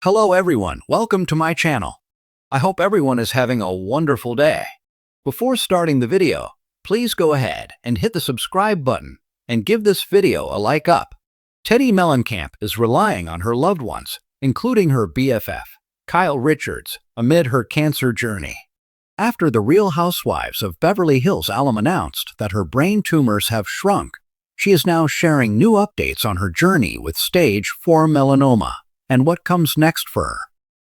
Hello everyone, welcome to my channel. I hope everyone is having a wonderful day. Before starting the video, please go ahead and hit the subscribe button and give this video a like up. Teddi Mellencamp is relying on her loved ones, including her BFF, Kyle Richards, amid her cancer journey. After the Real Housewives of Beverly Hills alum announced that her brain tumors have shrunk, she is now sharing new updates on her journey with stage 4 melanoma and what comes next for her.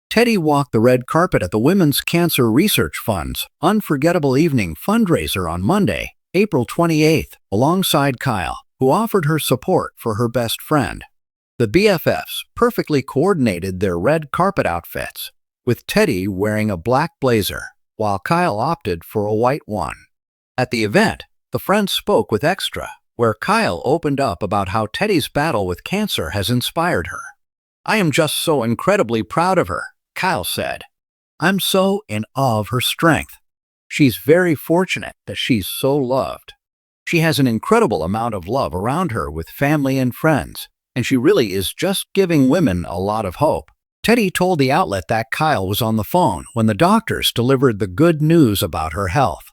Teddi walked the red carpet at the Women's Cancer Research Fund's Unforgettable Evening fundraiser on Monday, April 28th, alongside Kyle, who offered her support for her best friend. The BFFs perfectly coordinated their red carpet outfits, with Teddi wearing a black blazer, while Kyle opted for a white one. At the event, the friends spoke with Extra, where Kyle opened up about how Teddi's battle with cancer has inspired her. "I am just so incredibly proud of her," Kyle said. "I'm so in awe of her strength. She's very fortunate that she's so loved. She has an incredible amount of love around her with family and friends, and she really is just giving women a lot of hope." Teddi told the outlet that Kyle was on the phone when the doctors delivered the good news about her health.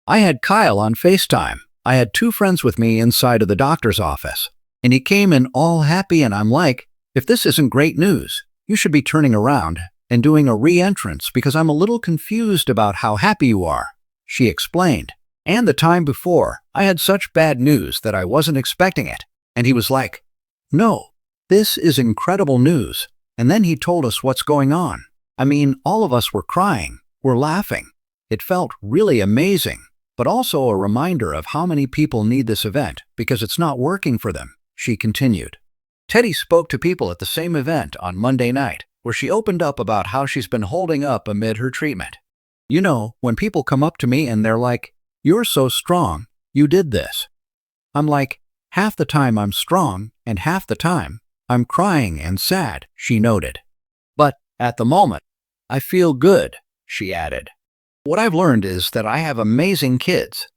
"I had Kyle on FaceTime. I had two friends with me inside of the doctor's office, and he came in all happy, and I'm like, if this isn't great news, you should be turning around and doing a re-entrance because I'm a little confused about how happy you are," she explained. "And the time before, I had such bad news that I wasn't expecting it." And he was like, "No, this is incredible news." And then he told us what's going on. I mean, all of us were crying, we're laughing. It felt really amazing, but also a reminder of how many people need this event because it's not working for them, she continued. Teddi spoke to people at the same event on Monday night, where she opened up about how she's been holding up amid her treatment. "You know, when people come up to me and they're like, 'You're so strong, you did this.' I'm like, half the time I'm strong and half the time I'm crying and sad," she noted. "But at the moment, I feel good," she added. "What I've learned is that I have amazing kids.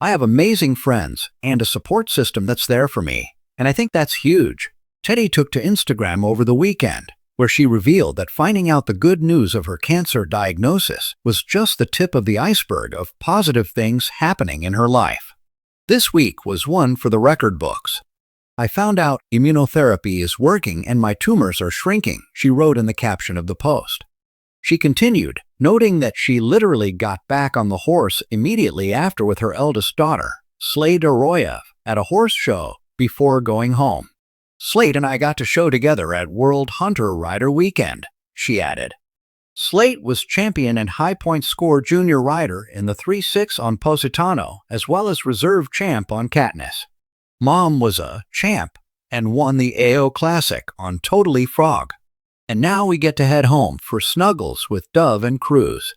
I have amazing friends and a support system that's there for me, and I think that's huge." Teddi took to Instagram over the weekend, where she revealed that finding out the good news of her cancer diagnosis was just the tip of the iceberg of positive things happening in her life. "This week was one for the record books. I found out immunotherapy is working and my tumors are shrinking," she wrote in the caption of the post. She continued, noting that she literally got back on the horse immediately after with her eldest daughter, Slade Arroyo, at a horse show before going home. "Slade and I got to show together at World Hunter Rider Weekend," she added. Slade was champion and high point score junior rider in the 3-6 on Positano, as well as reserve champ on Katniss. Mom was a champ and won the AO Classic on Totally Frog. And now we get to head home for snuggles with Dove and Cruz.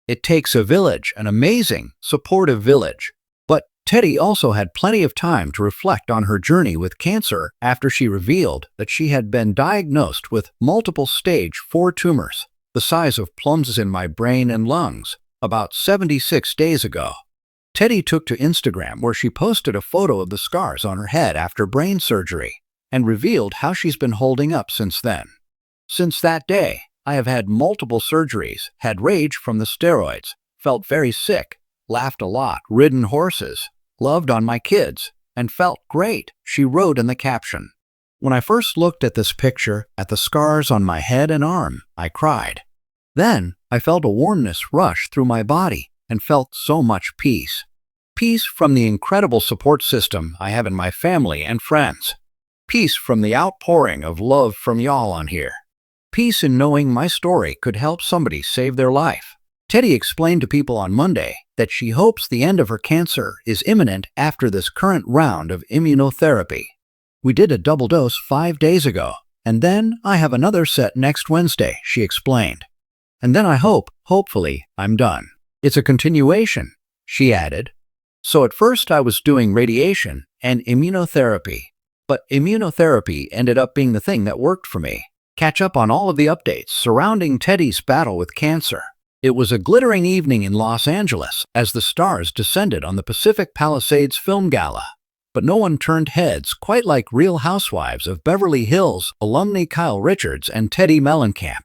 It takes a village, an amazing, supportive village. But Teddi also had plenty of time to reflect on her journey with cancer after she revealed that she had been diagnosed with multiple stage 4 tumors, the size of plums in my brain and lungs, about 76 days ago. Teddi took to Instagram, where she posted a photo of the scars on her head after brain surgery and revealed how she's been holding up since then. "Since that day, I have had multiple surgeries, had rage from the steroids, felt very sick, laughed a lot, ridden horses, loved on my kids, and felt great," she wrote in the caption. "When I first looked at this picture, at the scars on my head and arm, I cried. Then I felt a warmness rush through my body and felt so much peace. Peace from the incredible support system I have in my family and friends. Peace from the outpouring of love from y'all on here. Peace in knowing my story could help somebody save their life." Teddi explained to people on Monday that she hopes the end of her cancer is imminent after this current round of immunotherapy. "We did a double dose 5 days ago, and then I have another set next Wednesday," she explained. "And then I hopefully, I'm done. It's a continuation," she added. "So at first I was doing radiation and immunotherapy, but immunotherapy ended up being the thing that worked for me." Catch up on all of the updates surrounding Teddi's battle with cancer. It was a glittering evening in Los Angeles as the stars descended on the Pacific Palisades Film Gala. But no one turned heads quite like Real Housewives of Beverly Hills alumni Kyle Richards and Teddi Mellencamp.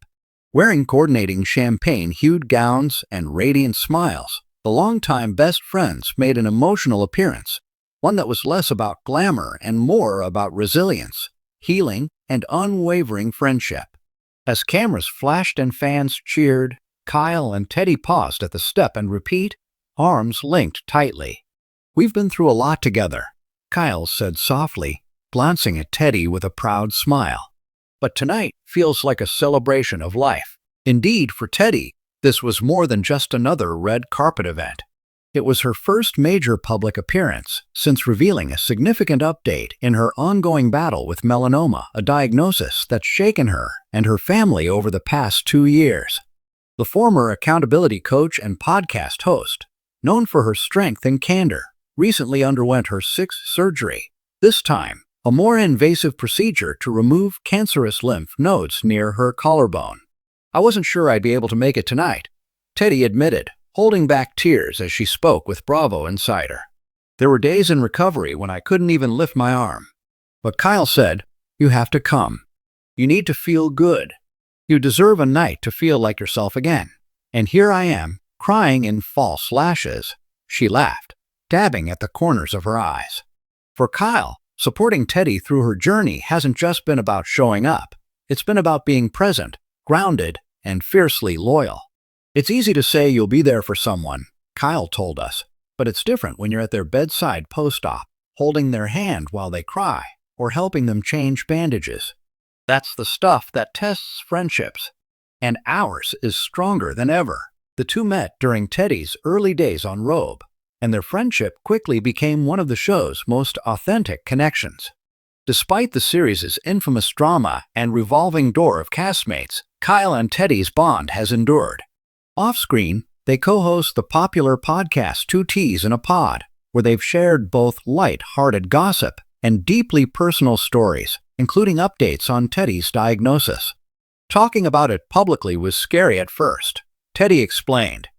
Wearing coordinating champagne-hued gowns and radiant smiles, the longtime best friends made an emotional appearance, one that was less about glamour and more about resilience, healing, and unwavering friendship. As cameras flashed and fans cheered, Kyle and Teddi paused at the step and repeat, arms linked tightly. "We've been through a lot together," Kyle said softly, glancing at Teddi with a proud smile. "But tonight feels like a celebration of life." Indeed, for Teddi, this was more than just another red carpet event. It was her first major public appearance since revealing a significant update in her ongoing battle with melanoma, a diagnosis that's shaken her and her family over the past 2 years. The former accountability coach and podcast host, known for her strength and candor, recently underwent her 6th surgery, this time a more invasive procedure to remove cancerous lymph nodes near her collarbone. "I wasn't sure I'd be able to make it tonight," Teddi admitted, holding back tears as she spoke with Bravo inside her. "There were days in recovery when I couldn't even lift my arm. But Kyle said, 'You have to come. You need to feel good. You deserve a night to feel like yourself again.' And here I am, crying in false lashes," she laughed, dabbing at the corners of her eyes. For Kyle, supporting Teddi through her journey hasn't just been about showing up. It's been about being present, grounded, and fiercely loyal. "It's easy to say you'll be there for someone," Kyle told us, "but it's different when you're at their bedside post-op, holding their hand while they cry, or helping them change bandages. That's the stuff that tests friendships. And ours is stronger than ever." The two met during Teddi's early days on Robe, and their friendship quickly became one of the show's most authentic connections. Despite the series' infamous drama and revolving door of castmates, Kyle and Teddi's bond has endured. Off-screen, they co-host the popular podcast 2 Ts in a Pod, where they've shared both light-hearted gossip and deeply personal stories, including updates on Teddi's diagnosis. "Talking about it publicly was scary at first," Teddi explained.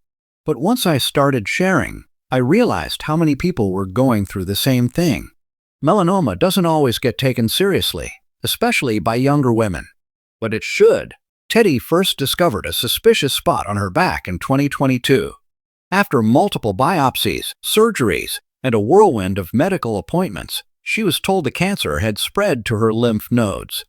"But once I started sharing, I realized how many people were going through the same thing. Melanoma doesn't always get taken seriously, especially by younger women. But it should." Teddi first discovered a suspicious spot on her back in 2022. After multiple biopsies, surgeries, and a whirlwind of medical appointments, she was told the cancer had spread to her lymph nodes.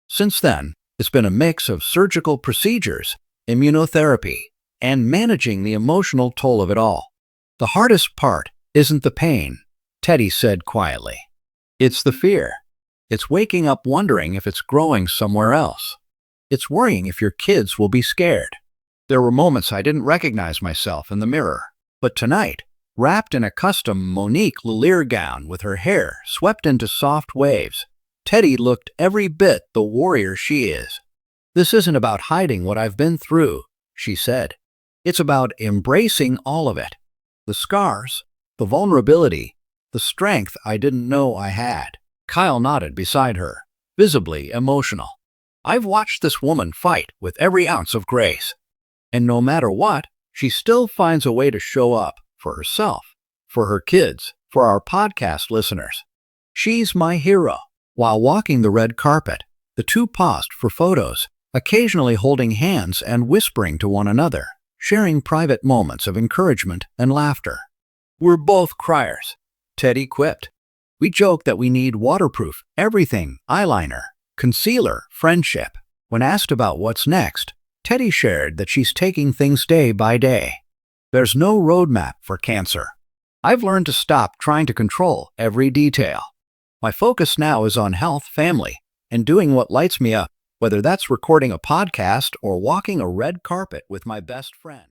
Since then, it's been a mix of surgical procedures, immunotherapy, and managing the emotional toll of it all. "The hardest part isn't the pain," Teddi said quietly. "It's the fear. It's waking up wondering if it's growing somewhere else. It's worrying if your kids will be scared. There were moments I didn't recognize myself in the mirror. But tonight, wrapped in a custom Monique Lalier gown with her hair swept into soft waves, Teddi looked every bit the warrior she is. This isn't about hiding what I've been through," she said. "It's about embracing all of it. The scars, the vulnerability, the strength I didn't know I had." Kyle nodded beside her, visibly emotional. "I've watched this woman fight with every ounce of grace. And no matter what, she still finds a way to show up for herself, for her kids, for our podcast listeners. She's my hero." While walking the red carpet, the two paused for photos, occasionally holding hands and whispering to one another, sharing private moments of encouragement and laughter. "We're both criers," Teddi quipped. "We joke that we need waterproof everything, eyeliner, concealer, friendship." When asked about what's next, Teddi shared that she's taking things day by day. "There's no roadmap for cancer. I've learned to stop trying to control every detail. My focus now is on health, family, and doing what lights me up, whether that's recording a podcast or walking a red carpet with my best friend."